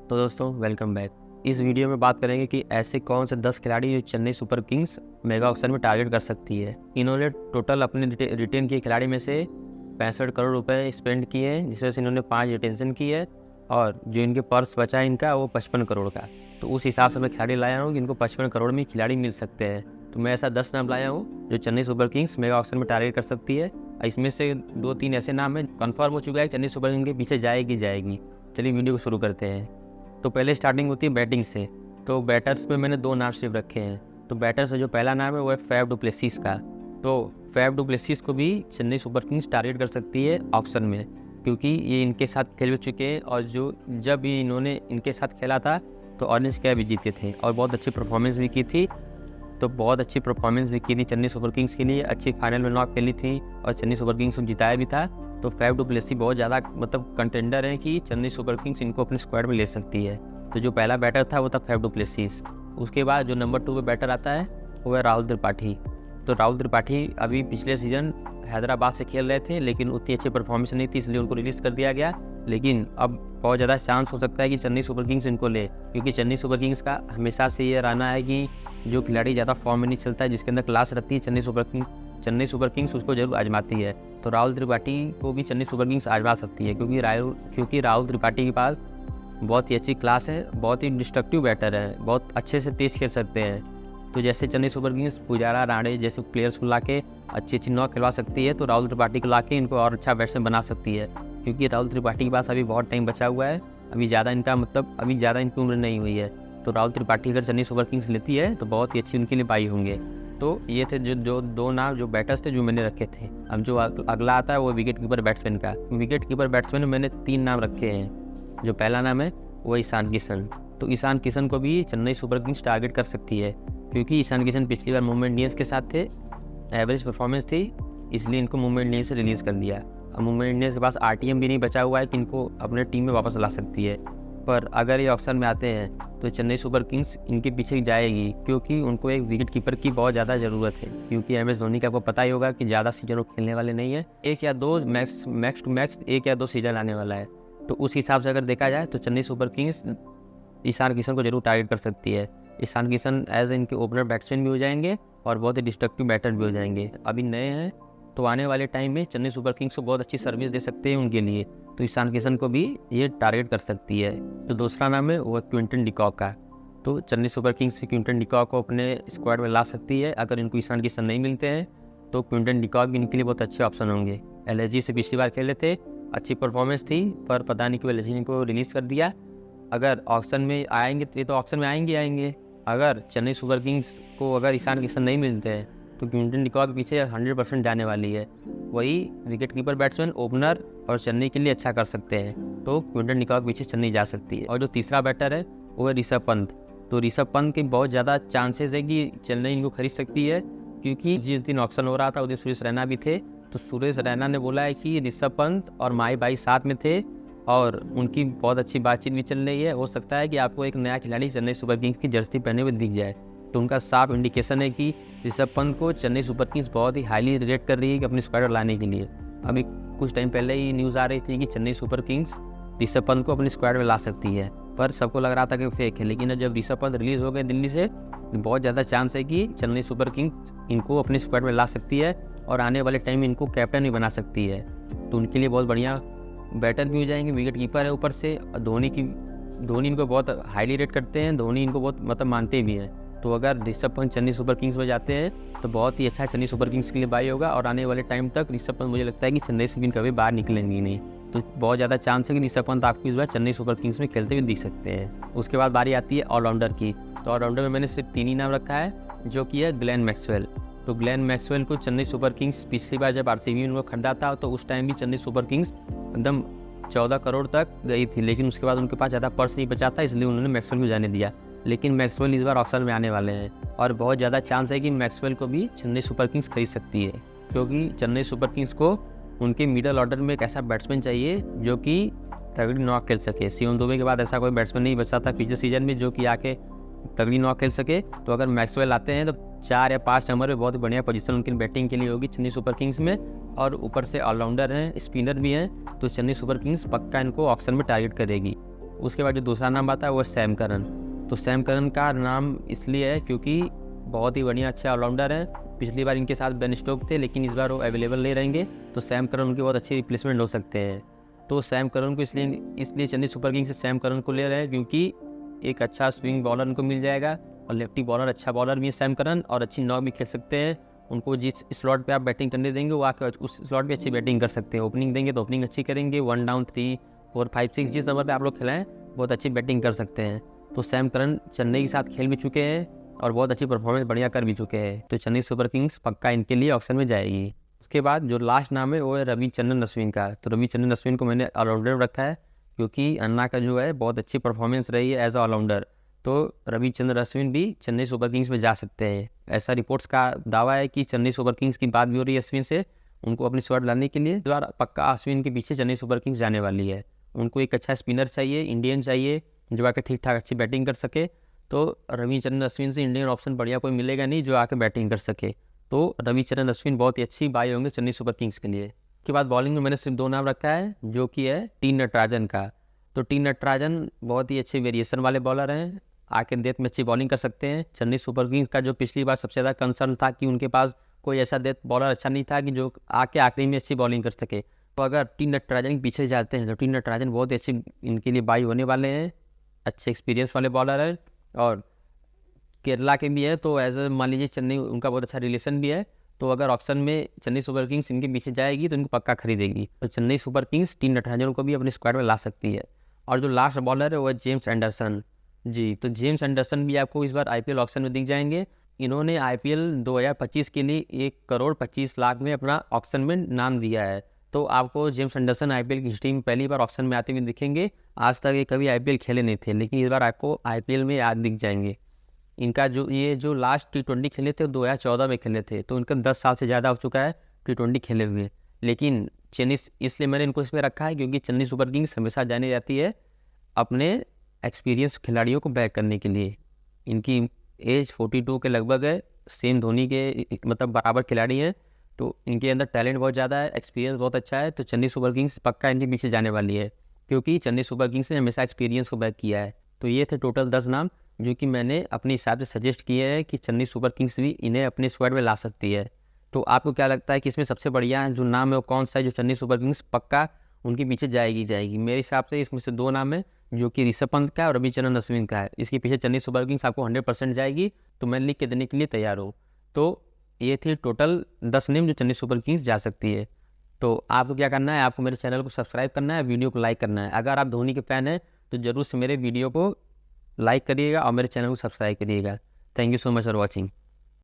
तो दोस्तों welcome back. इस वीडियो में बात करेंगे कि ऐसे कौन से 10 खिलाड़ी जो Chennai super Kings mega auction में टारगेट कर सकती है। इन्होंने टोटल अपने रिटेन किए खिलाड़ी में से 65 करोड़ रुपए स्पेंड किए हैं, जिसमें से इन्होंने 5 रिटेंशन की है और जो इनके पर्स बचा है इनका वो 55 करोड़ का। तो उस हिसाब से मैं खिलाड़ी लाया हूँ कि इनको 55 करोड़ में खिलाड़ी मिल सकते हैं। तो मैं ऐसा 10 नाम लाया हूँ जो Chennai super Kings mega auction में टारगेट कर सकती है। इसमें से 2-3 ऐसे नाम हैं कन्फर्म हो चुका है चेन्नई सुपर किंग्स के पीछे जाएगी। चलिए वीडियो को शुरू करते हैं। तो पहले स्टार्टिंग होती है बैटिंग से। तो बैटर्स में मैंने 2 नाम सिर्फ रखे हैं। तो बैटर्स में जो पहला नाम है वो है फैफ डु प्लेसिस का। तो फैफ डु प्लेसिस को भी चेन्नई सुपर किंग्स टारगेट कर सकती है ऑक्शन में, क्योंकि ये इनके साथ खेल चुके हैं और जब भी इन्होंने इनके साथ खेला था तो ऑरेंज कैप भी जीते थे और बहुत अच्छी परफॉर्मेंस भी की थी। चेन्नई सुपर किंग्स के लिए अच्छी फाइनल में नॉक खेली थी और चेन्नई सुपर किंग्स को जिताया भी था। तो फैफ डु प्लेसिस बहुत ज़्यादा कंटेंडर है कि चेन्नई सुपर किंग्स इनको अपने स्क्वाड में ले सकती है। तो जो पहला बैटर था वो था फैफ डु प्लेसिस। उसके बाद जो नंबर 2 पे बैटर आता है वो है राहुल त्रिपाठी। तो राहुल त्रिपाठी अभी पिछले सीजन हैदराबाद से खेल रहे थे, लेकिन उतनी अच्छी परफॉर्मेंस नहीं थी, इसलिए उनको रिलीज़ कर दिया गया। लेकिन अब बहुत ज़्यादा चांस हो सकता है कि चेन्नई सुपर किंग्स इनको ले, क्योंकि चेन्नई सुपर किंग्स का हमेशा से ये रहना है कि जो खिलाड़ी ज़्यादा फॉर्म में नहीं चलता है, जिसके अंदर क्लास रहती है, चेन्नई सुपर किंग्स उसको जरूर आजमाती है। तो राहुल त्रिपाठी को भी चेन्नई सुपर किंग्स आजमा सकती है, क्योंकि राहुल त्रिपाठी के पास बहुत ही अच्छी क्लास है, बहुत ही डिस्ट्रक्टिव बैटर है, बहुत अच्छे से तेज खेल सकते हैं। तो जैसे चेन्नई सुपर किंग्स पुजारा, राणे जैसे प्लेयर्स को लाके अच्छी नॉक खिलवा सकती है, तो राहुल त्रिपाठी को लाके इनको और अच्छा बैट्समैन बना सकती है। क्योंकि राहुल त्रिपाठी के पास अभी बहुत टाइम बचा हुआ है, अभी ज़्यादा इनकी उम्र नहीं हुई है। तो राहुल त्रिपाठी अगर चेन्नई सुपर किंग्स लेती है तो बहुत ही अच्छी उनके लिए बाई होंगे। तो ये थे जो 2 नाम जो बैटर्स थे जो मैंने रखे थे। अब जो अगला आता है वो विकेट कीपर बैट्समैन का। विकेट कीपर बैट्समैन में मैंने 3 नाम रखे हैं। जो पहला नाम है वो ईशान किशन। तो ईशान किशन को भी चेन्नई सुपर किंग्स टारगेट कर सकती है, क्योंकि ईशान किशन पिछली बार मुंबई इंडियंस के साथ थे, एवरेज परफॉर्मेंस थी, इसलिए इनको मुंबई इंडियंस से रिलीज़ कर दिया। अब मुंबई इंडियंस के पास आरटीएम भी नहीं बचा हुआ है कि इनको अपने टीम में वापस ला सकती है। पर अगर ये ऑप्शन में आते हैं तो चेन्नई सुपर किंग्स इनके पीछे जाएगी, क्योंकि उनको एक विकेट कीपर की बहुत ज़्यादा ज़रूरत है। क्योंकि एमएस धोनी का आपको पता ही होगा कि ज़्यादा सीजन वो खेलने वाले नहीं है, 1 या 2 मैक्स टू मैक्स 1 या 2 सीजन आने वाला है। तो उस हिसाब से अगर देखा जाए तो चेन्नई सुपर किंग्स ईशान किशन को जरूर टारगेट कर सकती है। ईशान किशन एज इनके ओपनर बैट्समैन भी हो जाएंगे और बहुत ही डिस्ट्रक्टिव बैटर भी हो जाएंगे। अभी नए हैं तो आने वाले टाइम में चेन्नई सुपर किंग्स को बहुत अच्छी सर्विस दे सकते हैं उनके लिए। तो ईशान किशन को भी ये टारगेट कर सकती है। तो दूसरा नाम है वो क्विंटन डिकॉक का। तो चेन्नई सुपर किंग्स से क्विंटन डिकॉक को अपने स्क्वाड में ला सकती है। अगर इनको ईशान किशन नहीं मिलते हैं तो क्विंटन डिकॉक भी इनके लिए बहुत अच्छे ऑप्शन होंगे। एलएसजी से पिछली बार खेले थे, अच्छी परफॉर्मेंस थी, पर पता नहीं क्यों एलएसजी ने को रिलीज़ कर दिया। अगर ऑक्शन में आएंगे तो ऑक्शन में आएंगे। अगर चेन्नई सुपर किंग्स को अगर ईशान किशन नहीं मिलते हैं तो क्विंटन डिकॉक पीछे 100% जाने वाली है। वही विकेट कीपर बैट्समैन, ओपनर और चेन्नई के लिए अच्छा कर सकते हैं। तो क्विंटन डिकॉक पीछे चेन्नई जा सकती है। और जो तीसरा बैटर है वो है ऋषभ पंत। तो ऋषभ पंत के बहुत ज़्यादा चांसेस है कि चेन्नई इनको खरीद सकती है, क्योंकि जिस दिन ऑक्शन हो रहा था उस दिन सुरेश रैना भी थे। तो सुरेश रैना ने बोला है कि ऋषभ पंत और माही भाई साथ में थे और उनकी बहुत अच्छी बातचीत भी चल रही है। हो सकता है कि आपको एक नया खिलाड़ी चेन्नई सुपर किंग्स की जर्सी पहने हुए दिख जाए। तो उनका साफ इंडिकेशन है कि ऋषभ पंत को चेन्नई सुपर किंग्स बहुत ही हाईली रेट कर रही है कि अपनी स्क्वाड लाने के लिए। अभी कुछ टाइम पहले ही न्यूज़ आ रही थी कि चेन्नई सुपर किंग्स ऋषभ पंत को अपनी स्क्वाड में ला सकती है, पर सबको लग रहा था कि फेक है। लेकिन जब ऋषभ पंत रिलीज़ हो गए दिल्ली से, बहुत ज़्यादा चांस है कि चेन्नई सुपर किंग्स इनको अपनी स्क्वाड में ला सकती है और आने वाले टाइम में इनको कैप्टन भी बना सकती है। तो उनके लिए बहुत बढ़िया बैटर भी हो जाएंगे, विकेट कीपर है ऊपर से। धोनी इनको बहुत हाईली रेट करते हैं, धोनी इनको बहुत मानते भी हैं। तो अगर ऋषभ पंत चेन्नई सुपर किंग्स में जाते हैं तो बहुत ही अच्छा चेन्नई सुपर किंग्स के लिए बाई होगा। और आने वाले टाइम तक ऋषभ पंत मुझे लगता है कि चेन्नई से भी कभी बाहर निकलेंगे नहीं। तो बहुत ज़्यादा चांस है कि ऋषभ पंत आपको इस बार चेन्नई सुपर किंग्स में खेलते हुए दिख सकते हैं। उसके बाद बारी आती है ऑलराउंडर की। तो ऑलराउंडर में मैंने सिर्फ 3 ही नाम रखा है, जो कि है ग्लेन मैक्सवेल। तो ग्लेन मैक्सवेल को चेन्नई सुपर किंग्स पिछली बार जब आरसीबी उनको खरीदा था तो उस टाइम भी चेन्नई सुपर किंग्स एकदम 14 करोड़ तक गई थी, लेकिन उसके बाद उनके पास ज़्यादा पर्स नहीं बचा था, इसलिए उन्होंने मैक्सवेल को जाने दिया। लेकिन मैक्सवेल इस बार ऑक्शन में आने वाले हैं और बहुत ज़्यादा चांस है कि मैक्सवेल को भी चेन्नई सुपर किंग्स खरीद सकती है, क्योंकि चेन्नई सुपर किंग्स को उनके मिडल ऑर्डर में एक ऐसा बैट्समैन चाहिए जो कि तगड़ी नॉक खेल सके। शिवम दुबे के बाद ऐसा कोई बैट्समैन नहीं बचा था पिछले सीजन में जो कि आके तगड़ी नॉक खेल सके। तो अगर मैक्सवेल आते हैं तो 4 या 5 नंबर में बहुत ही बढ़िया पोजीशन उनकी बैटिंग के लिए होगी चेन्नई सुपर किंग्स में। और ऊपर से ऑलराउंडर हैं, स्पिनर भी हैं, तो चेन्नई सुपर किंग्स पक्का इनको ऑक्शन में टारगेट करेगी। उसके बाद जो दूसरा नाम आता है वो है सैम करन। तो सैम करन का नाम इसलिए है क्योंकि बहुत ही बढ़िया अच्छा ऑलराउंडर है। पिछली बार इनके साथ बेन स्टोक थे, लेकिन इस बार वो अवेलेबल नहीं रहेंगे, तो सैम करन उनके बहुत अच्छे रिप्लेसमेंट हो सकते हैं। तो सैम करन को इसलिए चेन्नई सुपर किंग्स से सैम करन को ले रहे हैं क्योंकि एक अच्छा स्विंग बॉलर उनको मिल जाएगा, और लेफ्टी बॉलर अच्छा बॉलर भी है सैम करन, और अच्छी नॉक भी खेल सकते हैं। उनको जिस स्लॉट पे आप बैटिंग करने देंगे वो आकर उस स्लॉट पे अच्छी बैटिंग कर सकते हैं। ओपनिंग देंगे तो ओपनिंग अच्छी करेंगे, 1 डाउन 3 4 5 6 जिस नंबर पे आप लोग खिलाएं बहुत अच्छी बैटिंग कर सकते हैं। तो सैम करन चेन्नई के साथ खेल भी चुके हैं और बहुत अच्छी परफॉर्मेंस बढ़िया कर भी चुके हैं, तो चेन्नई सुपर किंग्स पक्का इनके लिए ऑप्शन में जाएगी। उसके बाद जो लास्ट नाम है वो है रविचंद्रन अश्विन का। तो रविचंद्रन अश्विन को मैंने ऑलराउंडर रखा है क्योंकि अन्ना का जो है बहुत अच्छी परफॉर्मेंस रही है एज ऑलराउंडर, तो रविचंद्रन अश्विन भी चेन्नई सुपर किंग्स में जा सकते हैं। ऐसा रिपोर्ट्स का दावा है कि चेन्नई सुपर किंग्स की बात भी हो रही है अश्विन से, उनको अपनी स्क्वाड लाने के लिए। इस बार पक्का अश्विन के पीछे चेन्नई सुपर किंग्स जाने वाली है। उनको एक अच्छा स्पिनर चाहिए, इंडियन चाहिए, जो आकर ठीक ठाक अच्छी बैटिंग कर सके। तो रविचंद्रन अश्विन से इंडियन ऑप्शन बढ़िया कोई मिलेगा नहीं जो आकर बैटिंग कर सके, तो रविचंद्रन अश्विन बहुत ही अच्छी बाई होंगे चेन्नई सुपर किंग्स के लिए। उसके बाद बॉलिंग में मैंने सिर्फ 2 नाम रखा है, जो कि है टी नटराजन का। तो टी नटराजन बहुत ही अच्छे वेरिएशन वाले बॉलर हैं, आके डेथ में अच्छी बॉलिंग कर सकते हैं। चेन्नई सुपर किंग्स का जो पिछली बार सबसे ज़्यादा कंसर्न था कि उनके पास कोई ऐसा डेथ बॉलर अच्छा नहीं था कि जो आके आखिरी में अच्छी बॉलिंग कर सके। तो अगर टी नटराजन के पीछे जाते हैं तो टी नटराजन बहुत ही अच्छी इनके लिए बाई होने वाले हैं। अच्छे एक्सपीरियंस वाले बॉलर है और केरला के भी है, तो एज मान लीजिए चेन्नई उनका बहुत अच्छा रिलेशन भी है। तो अगर ऑप्शन में चेन्नई सुपर किंग्स इनके पीछे जाएगी तो इनको पक्का खरीदेगी, तो Chennai super Kings T Natarajan को भी अपनी स्क्वाड में ला सकती है। और जो लास्ट बॉलर है वो है जेम्स एंडरसन जी। तो जेम्स एंडरसन भी आपको इस बार आईपीएल ऑप्शन में दिख जाएंगे। इन्होंने आईपीएल 2025 के लिए 1,25,00,000 में अपना ऑप्शन में नाम दिया है। तो आपको जेम्स एंडरसन आईपीएल की हिस्ट्री में पहली बार ऑप्शन में आते हुए दिखेंगे। आज तक ये कभी आईपीएल खेले नहीं थे, लेकिन इस बार आपको आईपीएल में आज दिख जाएंगे। इनका जो लास्ट T20 खेले थे 2014 में खेले थे, तो इनका 10 साल से ज़्यादा हो चुका है T20 खेले हुए। लेकिन चेन्नई, इसलिए मैंने इनको इसमें रखा है क्योंकि चेन्नई सुपर किंग्स हमेशा जानी जाती है अपने एक्सपीरियंस खिलाड़ियों को बैक करने के लिए। इनकी एज 42 के लगभग है, सेम धोनी के मतलब बराबर खिलाड़ी हैं, तो इनके अंदर टैलेंट बहुत ज़्यादा है, एक्सपीरियंस बहुत अच्छा है। तो चेन्नई सुपर किंग्स पक्का इनके पीछे जाने वाली है क्योंकि चेन्नई सुपर किंग्स ने हमेशा एक्सपीरियंस को बैक किया है। तो ये थे टोटल 10 नाम जो कि मैंने अपने हिसाब से सजेस्ट किए हैं कि चेन्नई सुपर किंग्स भी इन्हें अपने स्क्वाड में ला सकती है। तो आपको क्या लगता है कि इसमें सबसे बढ़िया जो नाम है वो कौन सा है जो चेन्नई सुपर किंग्स पक्का उनके पीछे जाएगी? मेरे हिसाब से इसमें से 2 नाम है, जो कि ऋषभ पंत का है और रविचंद्रन अश्विन का है। इसके पीछे चेन्नई सुपर किंग्स आपको 100% जाएगी, तो मैं लिख के देने के लिए तैयार हूँ। तो ये थी टोटल 10 नेम जो चेन्नई सुपर किंग्स जा सकती है। तो आपको क्या करना है, आपको मेरे चैनल को सब्सक्राइब करना है, वीडियो को लाइक करना है। अगर आप धोनी के फ़ैन हैं तो ज़रूर से मेरे वीडियो को लाइक करिएगा और मेरे चैनल को सब्सक्राइब करिएगा। Thank you so much for watching.